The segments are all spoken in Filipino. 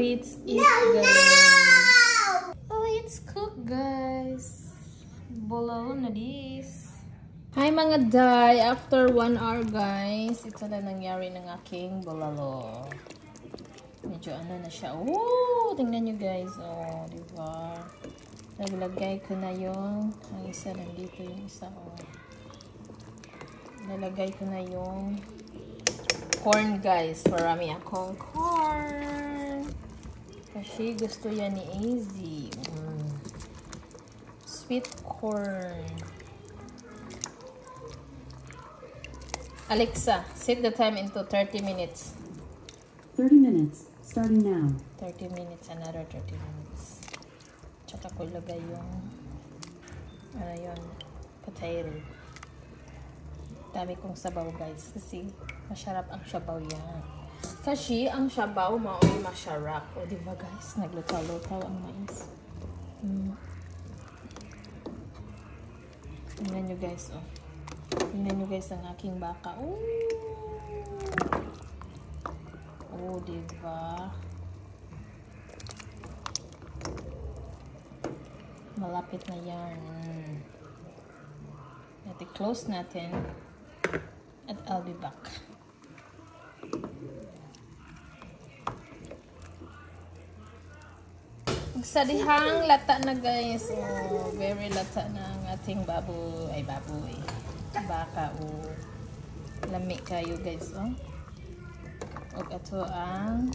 Let's eat, guys. Oh, it's cooked, guys. Bolalo na this. Hi mga day. After 1 hour, guys, ito na nangyari ng aking bolalo. Medyo ano na siya. Oh, tingnan nyo, guys. Oh, diba? Naglagay ko na yung ang isa nandito yung isa. Oh. Nalagay ko na yung corn, guys. Marami akong corn. Kasi gusto yan ni AZ. Sweet corn. Alexa, set the time into 30 minutes. 30 minutes. Starting now. 30 minutes. Another 30 minutes. Tsaka ko ilagay yung ano yun, potato. Dami kong sabaw, guys. Kasi masarap ang sabaw yan. Kasi ang sabaw mao'y masarap. O diba, guys? Naglutaw-lutaw ang mais. Tingnan nyo, guys. Oh. Tingnan nyo, guys, ang aking baka. Oh, oh, diba? Malapit na yan. I-close natin. At I'll be back. Magsadihang lata na, guys. Oh, very lata na ang ating baboy. Ay, baboy. Baka. Oh. Lami kayo, guys. Oh. O ito ang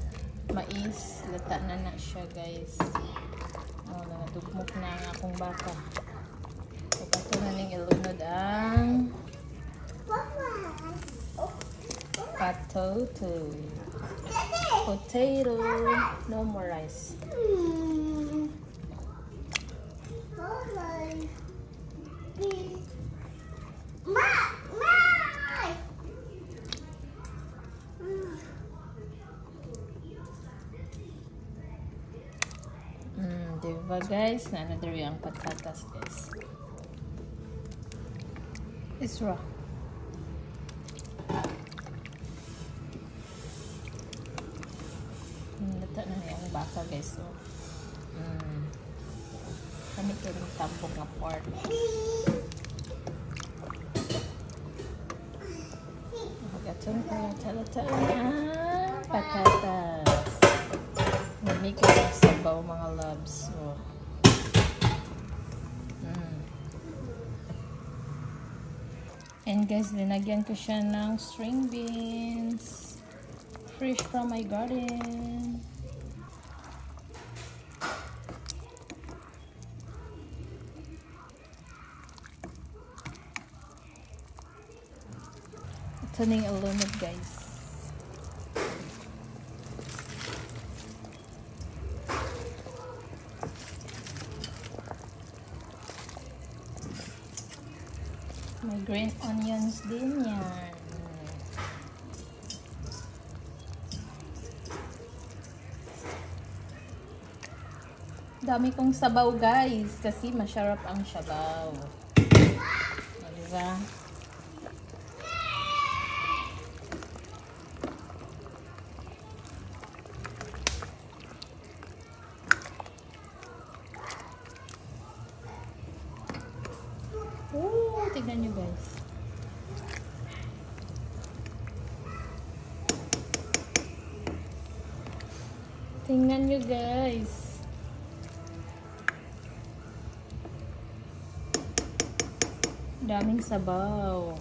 mais. Lata na siya, guys. Oh, nangadugmok na ang akong baka. O ito na ning ilunod ang potato. No more rice. Diba, guys? Another yung patatas, guys. It's raw. Lata na yung baka, guys. So, kami ko yung tambok na pork. Magatong talata na patatas. Namig ko yung sabaw, mga loves. So, and guys, linagyan ko siya ng string beans. Fresh from my garden. Ito na yung alunod, guys. May green onions din yan. Dami kong sabaw, guys. Kasi masarap ang sabaw. Diba? Oh, tignan nyo, guys. Tingnan nyo, guys. Daming sabaw.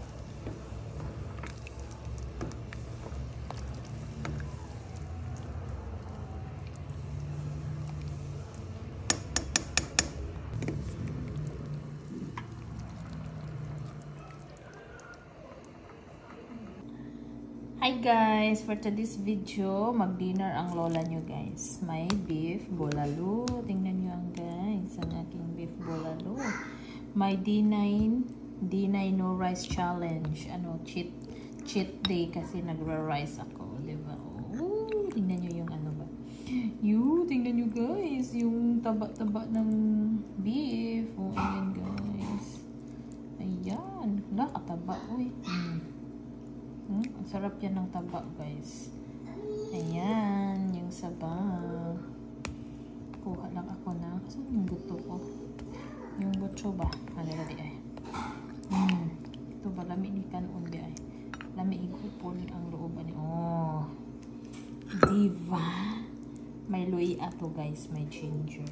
Hi guys, for today's video, mag-dinner ang lola nyo, guys. May beef bolalo. Tingnan nyo ang, guys, ang aking beef bolalo. May D9 no rice challenge. Ano, cheat day kasi nagra-rice ako, diba? Oh, tingnan nyo yung ano ba. Tingnan nyo, guys, yung taba-taba ng beef. Oh, ayan, guys. Ayan. Wala, kataba. Uy. Ang sarap yan ng taba, guys. Ayan, yung sabaw. Kuha lang ako na. Saan yung buto ko? Yung butso ba? Ano na di ay? Ito ba? Lami ni kanon di ay. Lami igupon ang looban ni. Oh. Diba? May luya to guys. May ginger.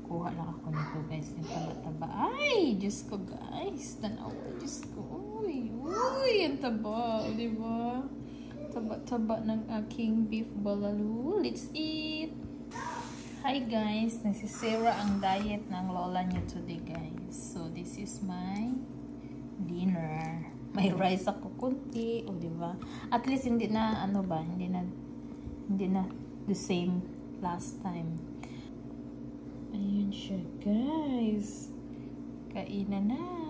Kuha lang ako nito guys. Yung taba-taba. Ay! Diyos ko guys. Tanaw ko. Diyos ko. Uy! Uy! Ang taba. Diba? Taba-taba ng aking beef bolaloo. Let's eat! Hi guys, nasisira ang diet ng lola niyo today guys. So this is my dinner. May rice ako kunti, o di ba? At least hindi na ano ba, hindi na the same last time. Ayun siya guys. Kainan na.